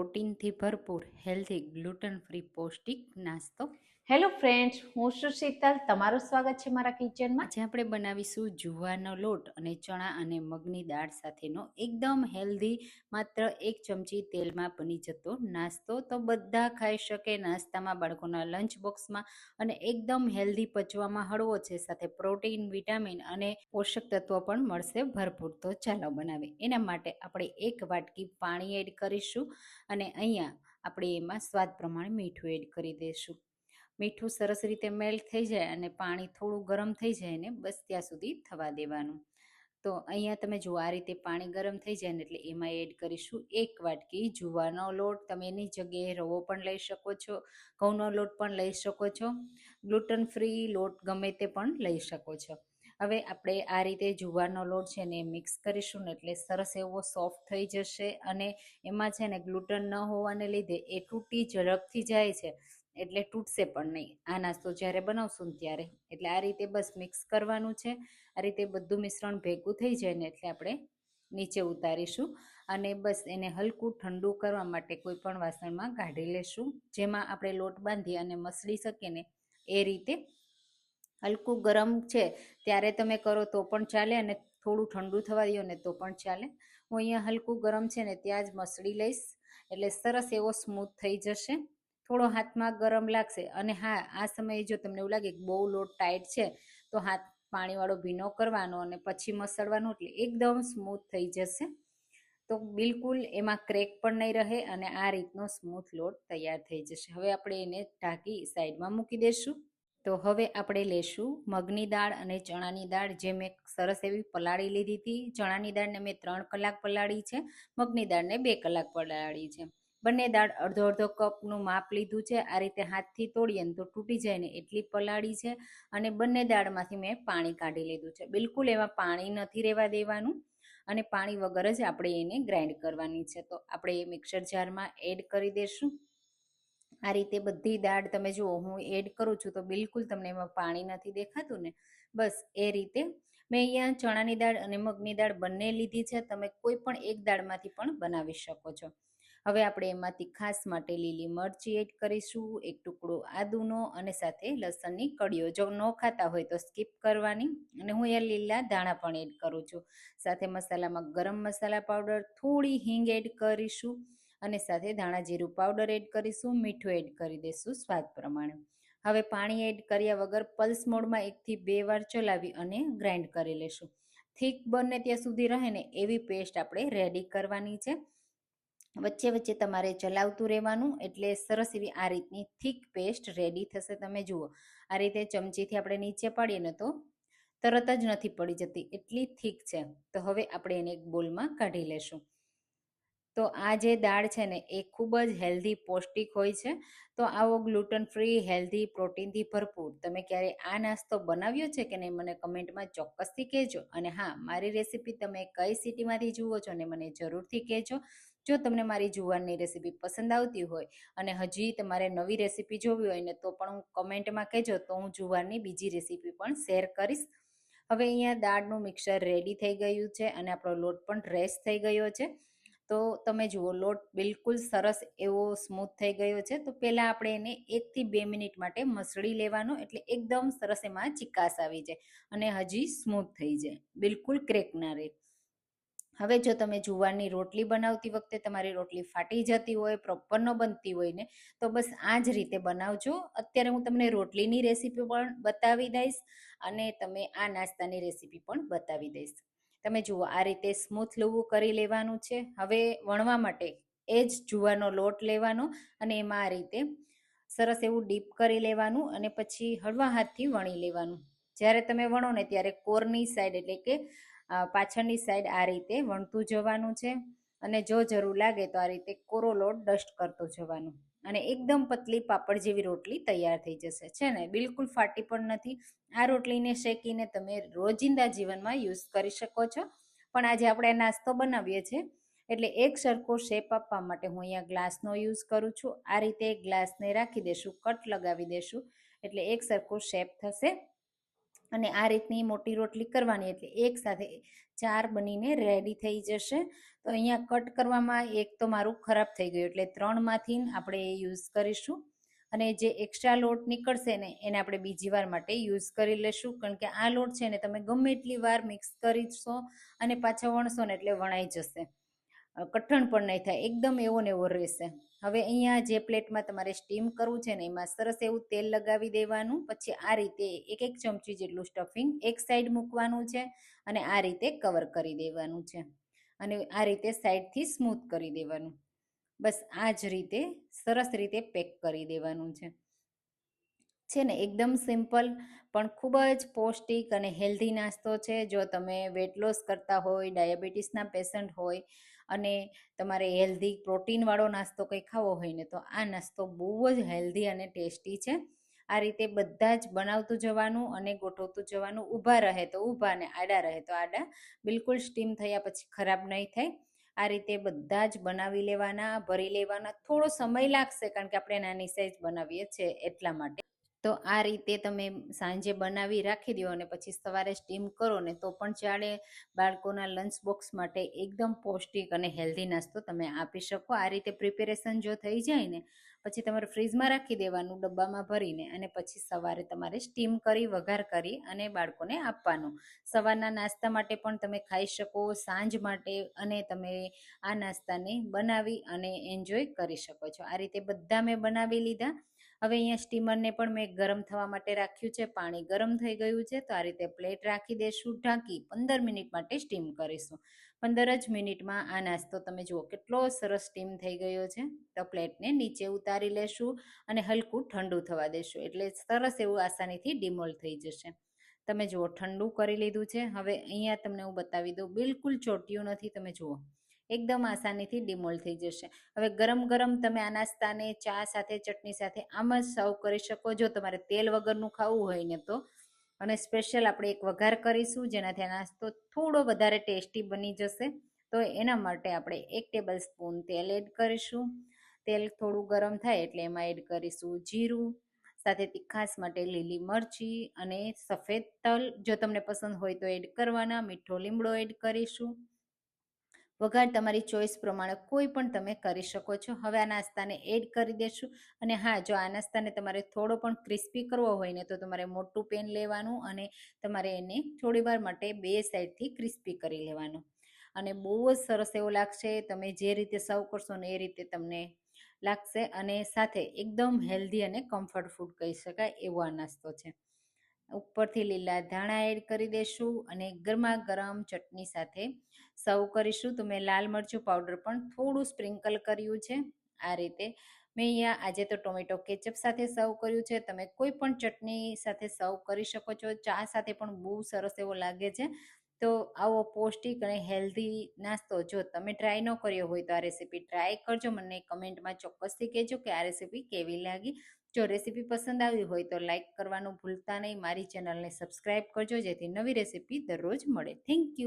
પ્રોટીનથી ભરપૂર healthy gluten free પૌષ્ટિક નાસ્તો. હેલો ફ્રેન્ડ્સ, હું છું શીતલ. તમારું સ્વાગત છે મારા કિચનમાં. આજે આપણે બનાવીશું જુવારનો લોટ અને ચણા અને મગની દાળ સાથેનો એકદમ હેલ્ધી માત્ર 1 ચમચી તેલમાં બની જતો નાસ્તો. તો બધા ખાઈ શકે નાસ્તામાં, બાળકોના લંચ બોક્સમાં, અને એકદમ હેલ્ધી, પચવામાં હળવો છે, સાથે પ્રોટીન, વિટામિન અને પોષક તત્વો પણ મળશે ભરપૂર. તો ચાલો બનાવીએ. એના માટે આપણે 1 વાટકી પાણી એડ કરીશું અને અહીંયા આપણે એમાં સ્વાદ પ્રમાણે મીઠું એડ કરી દઈશું. મીઠું સરસ રીતે મેલ્ટ થઈ જાય અને પાણી થોડું ગરમ થઈ જાય ને બસ ત્યાં સુધી થવા દેવાનું. તો અહીંયા તમે જુઓ, આ રીતે પાણી ગરમ થઈ જાય ને એટલે એમાં એડ કરીશું 1 વાટકી જુવારનો લોટ. તમે એની જગ્યાએ રવો પણ લઈ શકો છો, ઘઉંનો લોટ પણ લઈ શકો છો, ગ્લુટન ફ્રી લોટ ગમે તે પણ લઈ શકો છો. હવે આપણે આ રીતે જુવારનો લોટ છે ને મિક્સ કરીશું ને એટલે સરસ એવો સોફ્ટ થઈ જશે. અને એમાં છે ને ગ્લુટન ન હોવાને લીધે એ તૂટી ઝડપથી જાય છે, એટલે તૂટશે પણ નહીં આ નાસ્તો જ્યારે બનાવશું ને ત્યારે. એટલે આ રીતે બસ મિક્સ કરવાનું છે. આ રીતે બધું મિશ્રણ ભેગું થઈ જાય ને એટલે આપણે નીચે ઉતારીશું અને બસ એને હલકું ઠંડુ કરવા માટે કોઈ પણ વાસણમાં કાઢી લેશું, જેમાં આપણે લોટ બાંધી અને મસળી શકીએ ને એ રીતે. હલકું ગરમ છે ત્યારે તમે કરો તો પણ ચાલે, અને થોડું ઠંડુ થવા દો ને તો પણ ચાલે. હું અહીંયા હલકું ગરમ છે ને ત્યાં જ મસળી લઈશ, એટલે સરસ એવો સ્મૂથ થઈ જશે. થોડો હાથમાં ગરમ લાગશે, અને હા, આ સમયે જો તમને એવું લાગે કે બહુ લોટ ટાઈટ છે તો હાથ પાણીવાળો ભીનો કરવાનો અને પછી મસળવાનો, એટલે એકદમ સ્મૂથ થઈ જશે. તો બિલકુલ એમાં ક્રેક પણ નહીં રહે અને આ રીતનો સ્મૂથ લોટ તૈયાર થઈ જશે. હવે આપણે એને ઢાંકી સાઈડમાં મૂકી દઈશું. તો હવે આપણે લેશું મગની દાળ અને ચણાની દાળ, જે મેં સરસ એવી પલાળી લીધી હતી. ચણાની દાળને મેં 3 કલાક પલાળી છે, મગની દાળને 2 કલાક પલાળી છે. બંને દાળ અડધો અડધો કપનું માપ લીધું છે. આ રીતે હાથથી તોડીએ ને તો તૂટી જાય ને એટલી પલાળી છે. અને બંને દાળમાંથી મેં પાણી કાઢી લીધું છે. બિલકુલ એમાં પાણી નથી રહેવા દેવાનું, અને પાણી વગર જ આપણે એને ગ્રાઇન્ડ કરવાની છે. તો આપણે એ મિક્સર જારમાં એડ કરી દઈશું. આ રીતે બધી દાળ તમે જુઓ, હું એડ કરું છું તો બિલકુલ તમને એમાં પાણી નથી દેખાતું ને, બસ એ રીતે. મેં અહીંયા ચણાની દાળ અને મગની દાળ બંને લીધી છે. તમે કોઈ પણ એક દાળમાંથી પણ બનાવી શકો છો. હવે આપણે એમાં તીખાશ માટે લીલી મરચી એડ કરીશું, 1 ટુકડો આદુનો, અને સાથે લસણની કળીઓ. જો ન ખાતા હોય તો સ્કીપ કરવાની. અને હું અહીંયા લીલા ધાણા પણ એડ કરું છું. સાથે મસાલામાં ગરમ મસાલા પાવડર, થોડી હિંગ એડ કરીશું, અને સાથે ધાણા જીરું પાવડર એડ કરીશું. મીઠું એડ કરી દઈશું સ્વાદ પ્રમાણે. હવે પાણી એડ કર્યા વગર પલ્સ મોડમાં 1 થી 2 વાર ચલાવી અને ગ્રાઇન્ડ કરી લેશું. થીક બને ત્યાં સુધી રહે ને એવી પેસ્ટ આપણે રેડી કરવાની છે. વચ્ચે વચ્ચે તમારે ચલાવતું રહેવાનું, એટલે સરસ એવી આ રીતની થીક પેસ્ટ રેડી થશે. તમે જુઓ, આ રીતે ચમચીથી આપણે નીચે પાડીએ ને તો તરત જ નથી પડી જતી, એટલી થીક છે. તો હવે આપણે એને એક બોલમાં કાઢી લેશું. તો આ જે દાળ છે ને એ ખૂબ જ હેલ્ધી, પૌષ્ટિક હોય છે. તો આવો ગ્લુટન ફ્રી, હેલ્ધી, પ્રોટીનથી ભરપૂર તમે ક્યારે આ નાસ્તો બનાવ્યો છે કે નહીં મને કમેન્ટમાં ચોક્કસથી કહેજો. અને હા, મારી રેસીપી તમે કઈ સિટીમાંથી જુઓ છો ને મને જરૂરથી કહેજો. જો તમને મારી જુવારની રેસીપી પસંદ આવતી હોય અને હજી તમારે નવી રેસીપી જોવી હોય ને તો પણ હું કમેન્ટમાં કહેજો, તો હું જુવારની બીજી રેસીપી પણ શેર કરીશ. હવે અહીંયા દાળનું મિક્સર રેડી થઈ ગયું છે અને આપણો લોટ પણ રેસ્ટ થઈ ગયો છે. તો તમે જુઓ, લોટ બિલકુલ સરસ એવો સ્મૂથ થઈ ગયો છે. તો પહેલાં આપણે એને 1 થી 2 મિનિટ માટે મસળી લેવાનો, એટલે એકદમ સરસ એમાં ચીકાશ આવી જાય અને હજી સ્મૂથ થઈ જાય, બિલકુલ ક્રેક ના રહે. હવે જો તમે જુવારની રોટલી બનાવતી વખતે તમારી રોટલી ફાટી જતી હોય, પ્રોપર ન બનતી હોય ને, તો બસ આ જ રીતે બનાવજો. અત્યારે હું તમને રોટલીની રેસીપી પણ બતાવી દઈશ અને તમે આ નાસ્તાની રેસીપી પણ બતાવી દઈશ. તમે જુઓ, આ રીતે સ્મૂથ લૂવું કરી લેવાનું છે. હવે વણવા માટે એ જ જુવારનો લોટ લેવાનો અને એમાં આ રીતે સરસ એવું ડીપ કરી લેવાનું અને પછી હળવા હાથથી વણી લેવાનું. જ્યારે તમે વણો ને ત્યારે કોરની સાઈડ, એટલે કે પાછળની સાઈડ આ રીતે વણતું જવાનું છે. અને જો જરૂર લાગે તો આ રીતે કોરો લોટ ડસ્ટ કરતો જવાનું, અને એકદમ પતલી પાપડ જેવી રોટલી તૈયાર થઈ જશે. છે ને, બિલકુલ ફાટી પણ નથી. આ રોટલીને શેકીને તમે રોજિંદા જીવનમાં યુઝ કરી શકો છો. પણ આજે આપણે નાસ્તો બનાવીએ છીએ એટલે એક સરખો શેપ આપવા માટે હું અહીંયા ગ્લાસનો યુઝ કરું છું. આ રીતે ગ્લાસને રાખી દેશું, કટ લગાવી દેશું, એટલે એક સરખો શેપ થશે. અને આ રીતની મોટી રોટલી કરવાની એટલે એક સાથે 4 બનીને રેડી થઈ જશે. તો અહીંયા કટ કરવામાં એક તો મારું ખરાબ થઈ ગયું એટલે 3માંથી આપણે એ યુઝ કરીશું. અને જે એક્સ્ટ્રા લોટ નીકળશે ને એને આપણે બીજી વાર માટે યુઝ કરી લેશું, કારણ કે આ લોટ છે ને તમે ગમે એટલી વાર મિક્સ કરીશો અને પાછા વણશો ને એટલે વણાઈ જશે, કઠણ પણ નહીં થાય, એકદમ એવો ને એવો રહેશે. હવે અહીંયા જે પ્લેટમાં તમારે સ્ટીમ કરવું છે ને એમાં સરસ એવું તેલ લગાવી દેવાનું. પછી આ રીતે એક એક ચમચી જેટલું સ્ટફિંગ એક સાઈડ મૂકવાનું છે અને આ રીતે કવર કરી દેવાનું છે અને આ રીતે સાઈડથી સ્મૂથ કરી દેવાનું. બસ આ જ રીતે સરસ રીતે પેક કરી દેવાનું છે ને એકદમ સિમ્પલ પણ ખૂબ જ પૌષ્ટિક અને હેલ્ધી નાસ્તો છે. જો તમે વેટ લોસ કરતા હોય, ડાયાબિટીસના પેશન્ટ હોય અને તમારે હેલ્ધી પ્રોટીનવાળો નાસ્તો કંઈ ખાવો હોય ને તો આ નાસ્તો બહુ જ હેલ્ધી અને ટેસ્ટી છે. આ રીતે બધા જ બનાવતું જવાનું અને ગોઠવતું જવાનું. ઊભા રહે તો ઊભા અને આડા રહે તો આડા, બિલકુલ સ્ટીમ થયા પછી ખરાબ નહીં થાય. આ રીતે બધા જ બનાવી લેવાના, ભરી લેવાના. થોડો સમય લાગશે કારણ કે આપણે નાની સાઈઝ બનાવીએ છીએ એટલા માટે. તો આ રીતે તમે સાંજે બનાવી રાખી દો અને પછી સવારે સ્ટીમ કરો ને તો પણ ચાલે. બાળકોના લંચ બોક્સ માટે એકદમ પૌષ્ટિક અને હેલ્ધી નાસ્તો તમે આપી શકો. આ રીતે પ્રિપેરેશન જો થઈ જાય ને પછી તમારે ફ્રીજમાં રાખી દેવાનું ડબ્બામાં ભરીને અને પછી સવારે તમારે સ્ટીમ કરી વઘાર કરી અને બાળકોને આપવાનું. સવારના નાસ્તા માટે પણ તમે ખાઈ શકો, સાંજ માટે, અને તમે આ નાસ્તાને બનાવી અને એન્જોય કરી શકો છો. આ રીતે બધા મેં બનાવી લીધા. હવે અહીંયા સ્ટીમરને પણ મેં ગરમ થવા માટે રાખ્યું છે. પાણી ગરમ થઈ ગયું છે તો આ રીતે પ્લેટ રાખી દઈશું, ઢાંકી 15 મિનિટ માટે સ્ટીમ કરીશું. 15 જ મિનિટમાં આ નાસ્તો તમે જુઓ કેટલો સરસ સ્ટીમ થઈ ગયો છે. તો પ્લેટને નીચે ઉતારી લેશું અને હલકું ઠંડુ થવા દેશું એટલે સરસ એવું આસાનીથી ડિમોલ્ડ થઈ જશે. તમે જુઓ ઠંડુ કરી લીધું છે. હવે અહીંયા તમને હું બતાવી દઉં, બિલકુલ ચોટ્યું નથી. તમે જુઓ એકદમ આસાનીથી ડિમોલ્ડ થઈ જશે. હવે ગરમ ગરમ તમે આ નાસ્તાને ચા સાથે, ચટણી સાથે આમ જ સર્વ કરી શકો જો તમારે તેલ વગરનું ખાવું હોય ને તો. અને સ્પેશિયલ આપણે એક વઘાર કરીશું જેનાથી આ નાસ્તો થોડો વધારે ટેસ્ટી બની જશે. તો એના માટે આપણે 1 ટેબલ સ્પૂન તેલ એડ કરીશું. તેલ થોડું ગરમ થાય એટલે એમાં એડ કરીશું જીરું, સાથે તીખાસ માટે લીલી મરચી અને સફેદ તલ જો તમને પસંદ હોય તો એડ કરવાના. મીઠો લીમડો એડ કરીશું. વઘાર તમારી ચોઈસ પ્રમાણે કોઈ પણ તમે કરી શકો છો. હવે આ નાસ્તાને એડ કરી દેશું. અને હા, જો આ નાસ્તાને તમારે થોડો પણ ક્રિસ્પી કરવો હોય ને તો તમારે મોટું પેન લેવાનું અને તમારે એને થોડી વાર માટે બે સાઈડથી ક્રિસ્પી કરી લેવાનું અને બહુ જ સરસ એવું લાગશે. તમે જે રીતે સર્વ કરશો ને એ રીતે તમને લાગશે અને સાથે એકદમ હેલ્ધી અને કમ્ફર્ટ ફૂડ કહી શકાય એવો આ નાસ્તો છે. ઉપરથી લીલા ધાણા એડ કરી દેશું અને ગરમા ગરમ ચટણી સાથે સર્વ કરીશું. તો મેં લાલ મરચું પાવડર પણ થોડું સ્પ્રિંકલ કર્યું છે. આ રીતે મેં અહીંયા આજે તો ટોમેટો કેચઅપ સાથે સર્વ કર્યું છે. તમે કોઈ પણ ચટણી સાથે સર્વ કરી શકો છો. ચા સાથે પણ બહુ સરસ એવો લાગે છે. તો આવો પૌષ્ટિક અને હેલ્ધી નાસ્તો જો તમે ટ્રાય ન કર્યો હોય તો આ રેસીપી ટ્રાય કરજો. મને કમેન્ટમાં ચોક્કસથી કહેજો કે આ રેસીપી કેવી લાગી. જો રેસીપી પસંદ આવી હોય તો લાઈક કરવાનું ભૂલતા નહીં. મારી ચેનલને સબસ્ક્રાઈબ કરજો જેથી નવી રેસીપી દરરોજ મળે. Thank you.